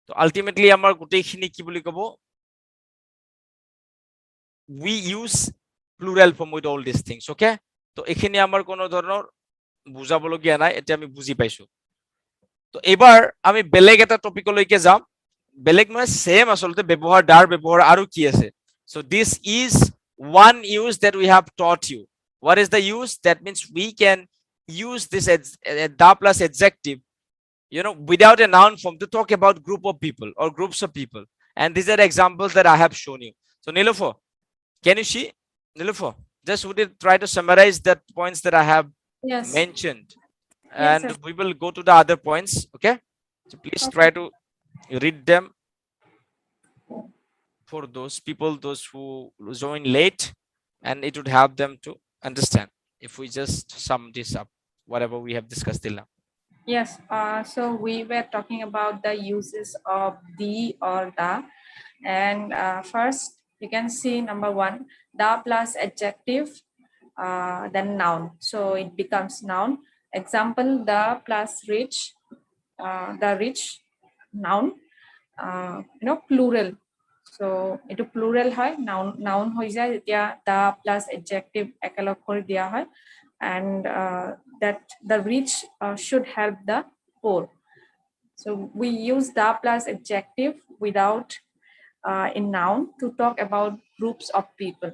তো আলটিমেটলি আমাৰ গোটেইখিনি কি বুলি ক'ব we use plural form with all these things okay তো এখানে আমার কোনো ধরনের বুঝাবলগীয়া নাই এটা আমি বুঝি পাইছো তো এবার আমি বেলেগ এটা টপিকলৈকে যাম বেলেগ মানে সেম আসলতে ব্যৱহাৰ দাৰ ব্যৱহাৰ আৰু কি আছে so this is one use that we have taught you what is the use that means we can use this as da plus adjective without a noun form to talk about group of people or groups of people and these are examples that I have shown you so Nilofer can you see Nilofer just would you try to summarize the points that I have Yes. mentioned Yes, and sir. we will go to the other points okay so please try to read them for those people those who join late and it would help them to understand if we just sum this up whatever we have discussed till now. Yes, so we were talking about the uses of the or the, and first you can see number one, the plus adjective, then noun. So it becomes noun. Example, the plus rich, the rich, noun, plural. So itu plural হয়, noun হৈ যায় যেতিয়া the plus adjective একেলগ কৰি দিয়া হয় and that the rich should help the poor. So we use the plus adjective without in noun to talk about groups of people.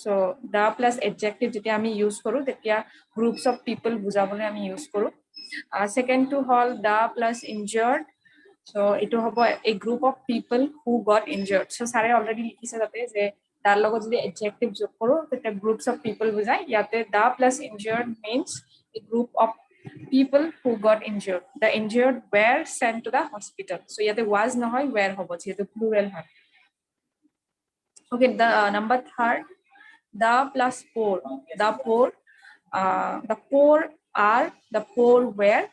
So the plus adjective যেতিয়া আমি use কৰো তেতিয়া groups of people বুজাবলৈ আমি use কৰো. Second to হল the plus injured. So এইটো হ'ব a group of people who got injured. So sare already লিখিছে তাতে যে তাৰ লগত যদি adjective যোগ কৰো তেতিয়া groups of people বুজায় ইয়াতে the plus injured means a group of people who got injured. The injured were sent to the hospital. So ইয়াতে was নহয় were হ'ব যেহেতু plural হয়. Okay, the number third, the plus poor. The poor are, the poor were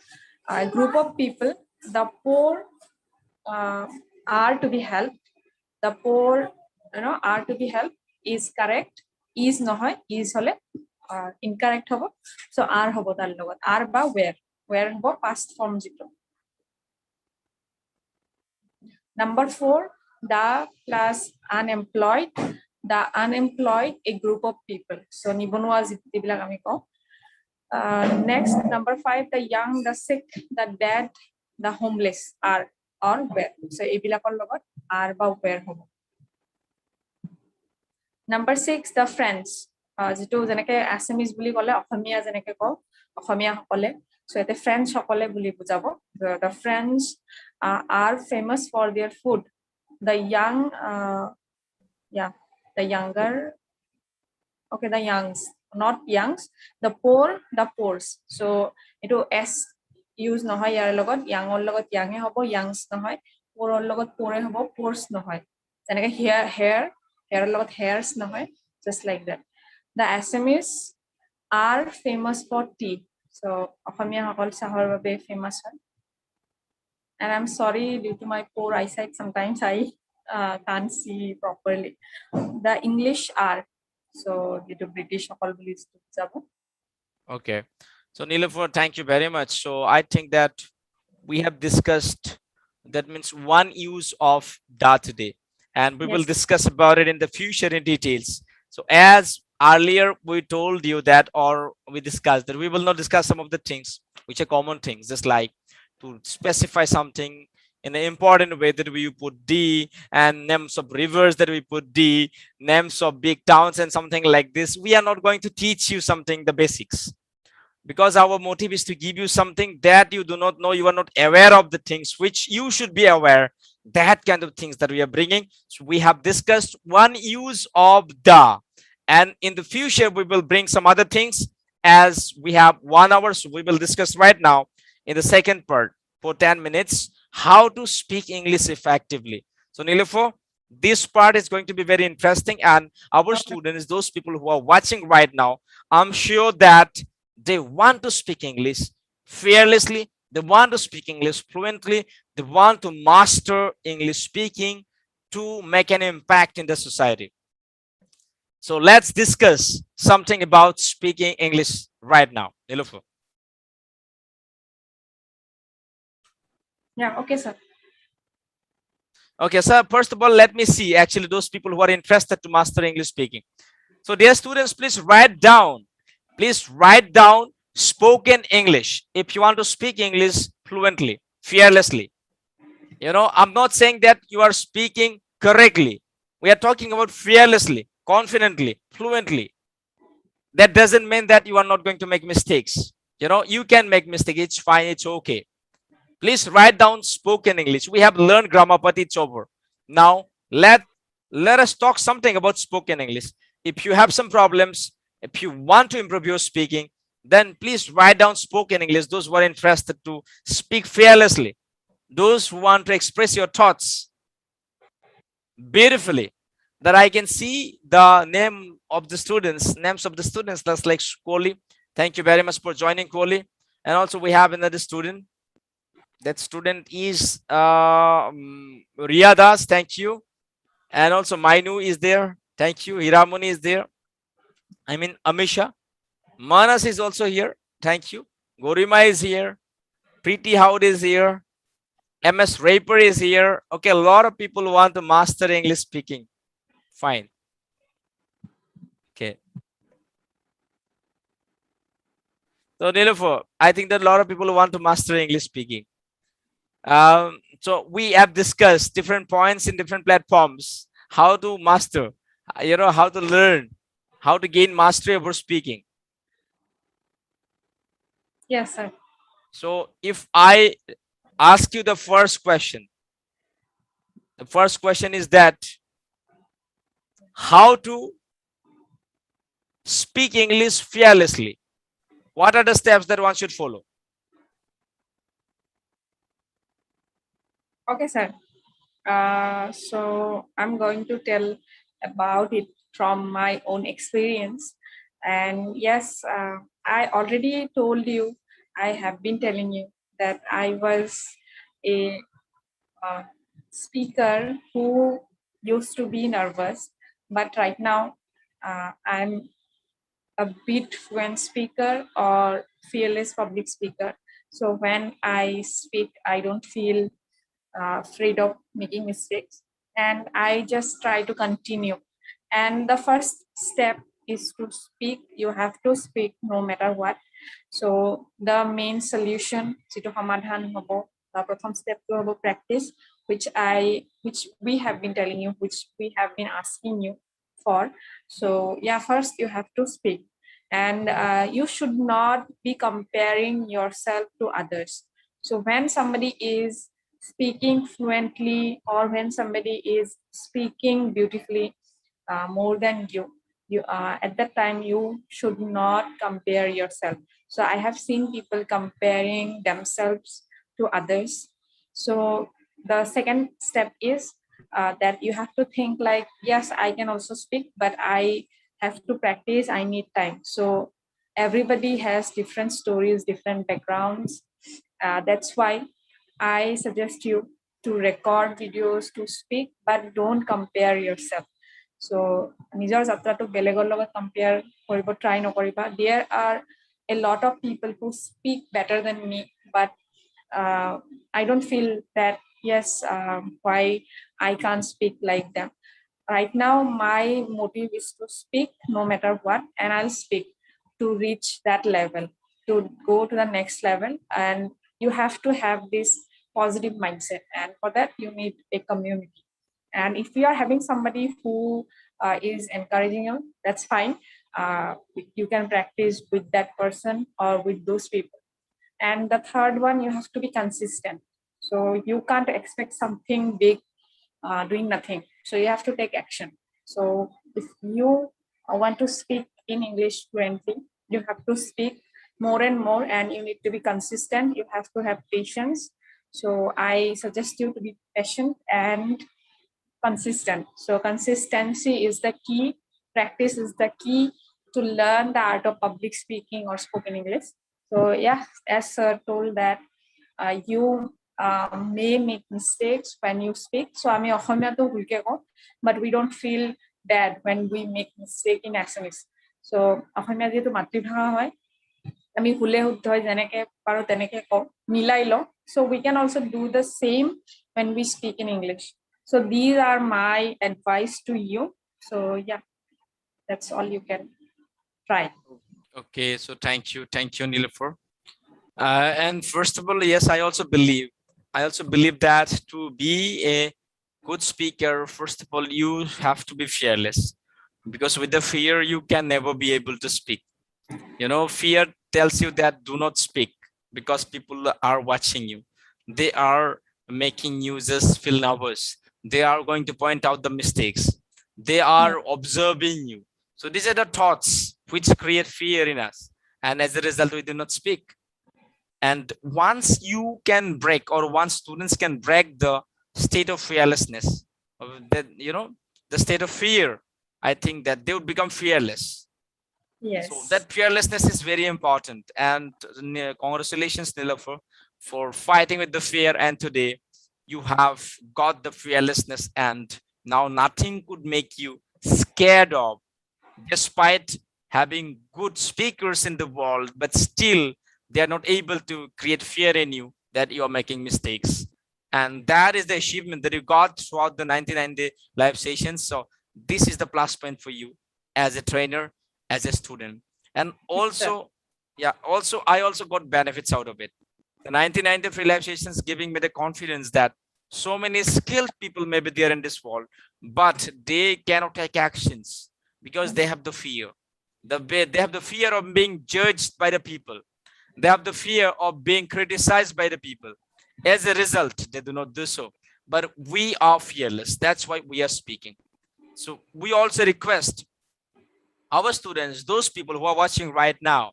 a group of people. The poor are to be helped. The poor are to be helped is correct. Is নহয়, is হলে incorrect হব. So are হব তাৰ লগত, are বা were হব past form যেটো. Number 4, the plus unemployed. The unemployed, a group of people. So নিবনুৱা যিবিলাক আমি কওঁ. Next, number 5, the young, the sick, the dead, the homeless are or were. So এইবিলাকৰ লগত are বা were হ'ব. Number 6, the friends. যেটো যেনেকে Assamese বুলি ক'লে অসমীয়া যেনেকে কওঁ অসমীয়া সকলে so এতে friends সকলে বুলি বুজাব. The friends are famous for their food. The young, the younger, okay, the youngs, not youngs. The poor, the poors. So eto s use নহয় ইয়াৰ লগত, young ৰ লগত young এ হ'ব, youngs নহয়, poor ৰ লগত poor এ হ'ব, poors নহয়. যেনেকে hair ৰ লগত hairs নহয়, just like that. The Assamese are famous for tea. So Asamiya সকল চাহৰ বাবে famous হয়. And I'm sorry, due to my poor eyesight, sometimes I can't see properly. The English are, so due to British সকল বুলি যাব. Okay, so Nilofer, thank you very much. So I think that we have discussed that means one use of da today and we will Yes. discuss about it in the future in details. So as earlier we told you that or we discussed that we will not discuss some of the things which are common things just like to specify something in an important way that we put D and names of rivers that we put D, names of big towns and something like this. We are not going to teach you something the basics because our motive is to give you something that you do not know, you are not aware of the things which you should be aware, that kind of things that we are bringing. So we have discussed one use of the, and in the future we will bring some other things as we have 1 hour. So we will discuss right now in the second part for 10 minutes how to speak English effectively. So Nilufo, this part is going to be very interesting and our students, those people who are watching right now, I'm sure that they want to speak English fearlessly, they want to speak English fluently, they want to master English speaking to make an impact in the society. So let's discuss something about speaking English right now. Nilofer. Yeah, okay, sir. Okay, so first of all, let me see actually those people who are interested to master English speaking. So dear students, please write down spoken English if you want to speak English fluently, fearlessly. I'm not saying that you are speaking correctly. We are talking about fearlessly, confidently, fluently. That doesn't mean that you are not going to make mistakes. You can make mistakes. It's fine. It's okay. Please write down spoken English. We have learned grammar, but it's over. Now let us talk something about spoken English. If you have some problems, if you want to improve your speaking, then please write down spoken English. Those who are interested to speak fearlessly, those who want to express your thoughts beautifully, that I can see the names of the students. That's like Kohli. Thank you very much for joining, Kohli. And also we have another student. That student is Riadas. Thank you. And also Mainu is there. Thank you. Hiramuni is there. I mean Amisha. Manas is also here. Thank you. Gorima is here. Preeti Howd is here. MS Raper is here. Okay, a lot of people want to master English speaking. Fine. Okay. So Nilofer, I think that a lot of people want to master English speaking. So we have discussed different points in different platforms, how to master, how to learn, how to gain mastery over speaking. Yes, sir. So if I ask you the first question is that how to speak English fearlessly. What are the steps that one should follow? Okay, sir. So I'm going to tell about it from my own experience. And yes, I already told you, I have been telling you that I was a uh, speaker who used to be nervous, but right now I'm a bit fluent speaker or fearless public speaker. So when I speak, I don't feel afraid of making mistakes, and I just try to continue. And the first step is to speak. You have to speak no matter what. So the main solution যেটো সমাধান হ'ব বা প্ৰথম ষ্টেপটো হ'ব practice, which we have been telling you, which we have been asking you for. So yeah, first you have to speak, and you should not be comparing yourself to others. So when somebody is speaking fluently, or when somebody is speaking beautifully, more than you at that time you should not compare yourself. So I have seen people comparing themselves to others. So the second step is that you have to think like, yes, I can also speak, but I have to practice, I need time. So everybody has different stories, different backgrounds. That's why I suggest you to record videos, to speak, but don't compare yourself. So নিজৰ যাত্ৰাটো বেলেগৰ লগত compare কৰিব try নকৰিবা. There are a lot of people who speak better than me, but I don't feel that, yes, why I can't speak like them. Right now my motive is to speak no matter what, and I'll speak to reach that level, to go to the next level. And you have to have this positive mindset, and for that you need a community. And if you are having somebody who is encouraging you, that's fine. You can practice with that person or with those people. And the third one, you have to be consistent. So you can't expect something big doing nothing. So you have to take action. So if you want to speak in English fluently, you have to speak more and more, and you need to be consistent. You have to have patience. So I suggest you to be patient and consistent. So consistency is the key. Practice is the key to learn the art of public speaking or spoken English. So yeah, as sir told that you may make mistakes when you speak. So আমি অসমীয়াটো ভুলকে কওঁ, but we don't feel bad when we make mistake in Assamese. So Asamiya যেহেতু মাতৃভাষা হয় আমি ভুলে শুদ্ধ যেনেকে পাৰো তেনেকে কওঁ মিলাই লওঁ so we can also do the same when we speak in English. So these are my advice to you. So yeah, that's all you can try. Okay, so thank you, Nilofer. And first of all, yes, I also believe that to be a good speaker, first of all, you have to be fearless, because with the fear, you can never be able to speak. You know, fear tells you that do not speak because people are watching you. They are making you just feel nervous. They are going to point out the mistakes. They are observing you. So these are the thoughts which create fear in us. And as a result, we do not speak. And once you can break, or once students can break the state of fearlessness, that, you know, the state of fear, I think that they would become fearless. Yes. So that fearlessness is very important. And congratulations, Nilofer, for fighting with the fear. And today you have got the fearlessness, and now nothing could make you scared of, despite having good speakers in the world, but still they are not able to create fear in you that you are making mistakes. And that is the achievement that you got throughout the 99-day live sessions. So this is the plus point for you as a trainer, as a student. And also, yeah, also I also got benefits out of it. The 99-day free live sessions giving me the confidence that so many skilled people may be there in this world, but they cannot take actions because they have the fear. They have the fear of being judged by the people. They have the fear of being criticized by the people. As a result, they do not do so. But we are fearless. That's why we are speaking. So we also request our students, those people who are watching right now,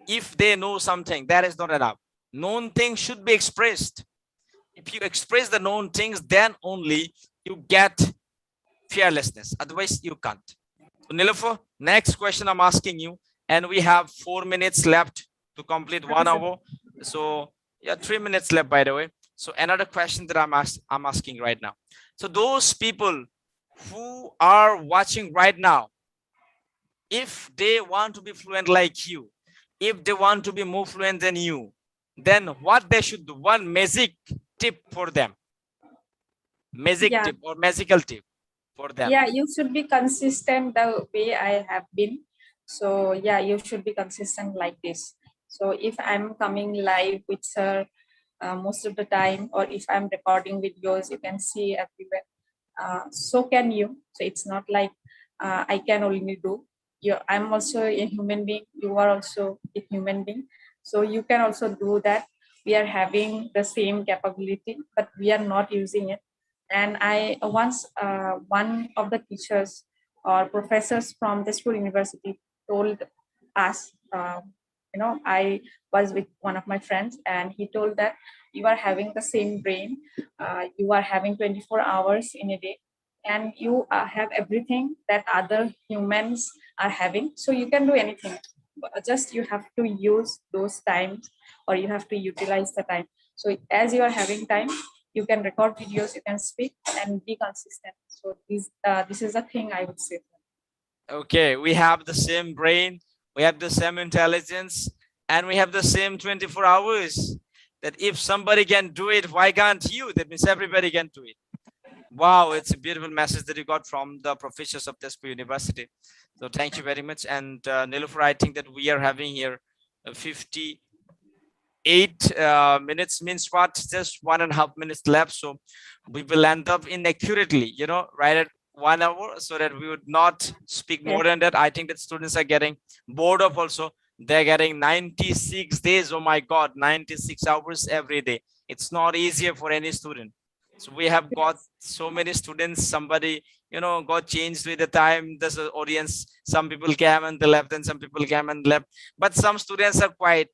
if they know something, that is not enough. Known things should be expressed. If you express the known things, then only you get fearlessness. Otherwise, you can't. So Nilofer, next question I'm asking you, and we have 4 minutes left to complete 1 hour. So yeah, 3 minutes left, by the way. So another question that I'm asking right now. So those people who are watching right now, if they want to be fluent like you, if they want to be more fluent than you, then what they should do? One magic tip for them. Magic tip or magical tip for them. Yeah, you should be consistent the way I have been. So yeah, you should be consistent like this. So if I'm coming live with sir most of the time, or if I'm recording videos, you can see everywhere. So can you. So it's not like I can only do. I'm also a human being. You are also a human being. So you can also do that. We are having the same capability, but we are not using it. And I once one of the teachers or professors from the school university told us, I was with one of my friends, and he told that you are having the same brain, you are having 24 hours in a day, and you have everything that other humans are having, so you can do anything. Just you have to use those times, or you have to utilize the time. So as you are having time, you can record videos, you can speak, and be consistent. So this is a thing I would say. Okay, we have the same brain, we have the same intelligence, and we have the same 24 hours. That if somebody can do it, why can't you? That means everybody can do it. Wow, it's a beautiful message that you got from the professors of Tezpur University. So thank you very much. And Nilofer, I think that we are having here 58 minutes, means what? Just 1.5 minutes left. So we will end up inaccurately, right at 1 hour, so that we would not speak more than that. I think that students are getting bored of also. They're getting 96 days. Oh my God, 96 hours every day. It's not easier for any student. So we have got so many students, somebody, got changed with the time. This audience, some people came and they left, and some people came and left. But some students are quite,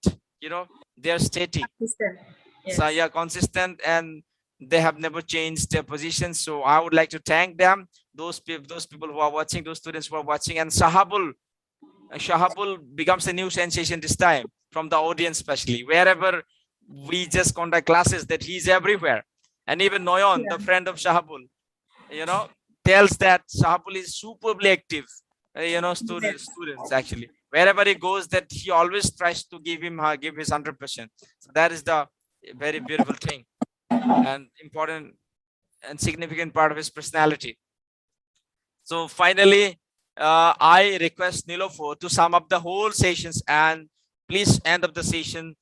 they're static. Consistent. Yes. So yeah, consistent, and they have never changed their position. So I would like to thank them, those people who are watching, those students who are watching. And Shahabul becomes a new sensation this time from the audience, especially wherever we just conduct classes, that he's everywhere. And even Noyon, the friend of Shahabul, tells that Shahapul is superbly active. Students actually, wherever he goes, that he always tries to give his 100%. So that is the very beautiful thing and important and significant part of his personality. So finally, I request Nilofer to sum up the whole sessions and please end up the session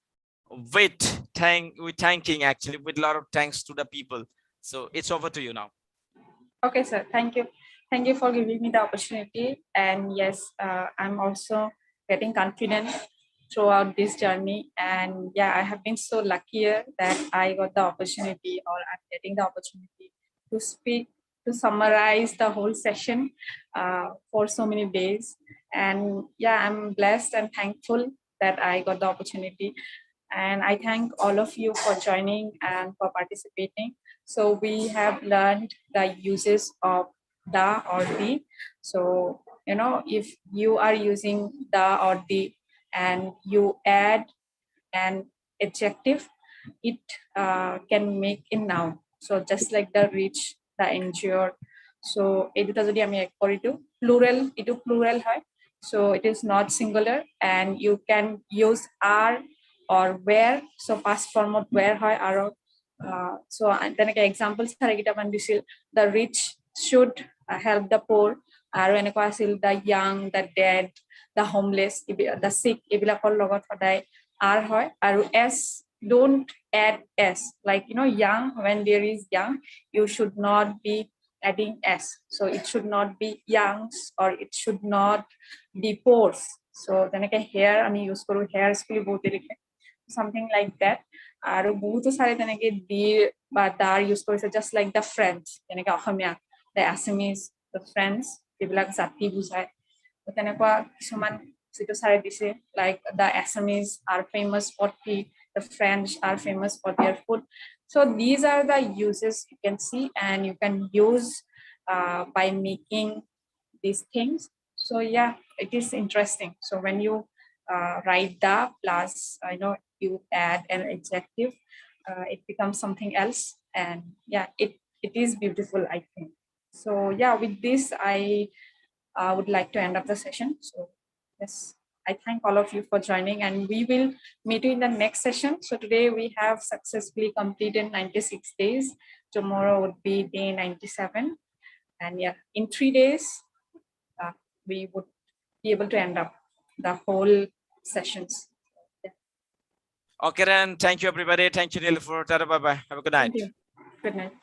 with thanking actually with a lot of thanks to the people. So it's over to you now. Okay, sir. Thank you. Thank you for giving me the opportunity. And yes, I'm also getting confident throughout this journey. And yeah, I have been so luckier that I got the opportunity, or I'm getting the opportunity to speak, to summarize the whole session for so many days. And yeah, I'm blessed and thankful that I got the opportunity. And I thank all of you for joining and for participating. So we have learned the uses of the or the. So, if you are using the or the and you add an adjective, it can make a noun. So just like the rich, the endured. So এই দুটা যদি আমি এক কৰি দিওঁ, plural, itu plural হয়. So it is not singular, and you can use are or where. So past form of where হয় আৰু so তেনেকে examples চাৰি কেইটামান দিছিল. The rich should help the poor, আৰু এনেকুৱা আছিল the young, the dead, the homeless, the sick, এইবিলাকৰ লগত সদায় are হয় আৰু s, don't add s, like young, when there is young, you should not be adding s. So it should not be youngs, or it should not be poors. So তেনেকে hair আমি use কৰো, hairs বুলি বহুতে লিখে, something like that. আৰু বহুতো চাৰে তেনেকে dear বা dar use কৰিছে, just like the friends, তেনেকে Asamiya the Assamese, the friends, এইবিলাক জাতি বুজায়। তেনেকুৱা কিছুমান যিটো চাৰে দিছে, like the Assamese are famous for tea, the French are famous for their food. So these are the uses you can see, and you can use by making these things. So yeah, it is interesting. So when you write the plus, you add an adjective, it becomes something else, and yeah, it is beautiful, I think. So yeah, with this I would like to end up the session. So yes, I thank all of you for joining, and we will meet you in the next session. So today we have successfully completed 96 days. Tomorrow would be day 97. And yeah, in 3 days, we would be able to end up the whole sessions. Yeah. Okay, then. Thank you, everybody. Thank you, Nilofer. Bye bye. Have a good night. Thank you. Good night.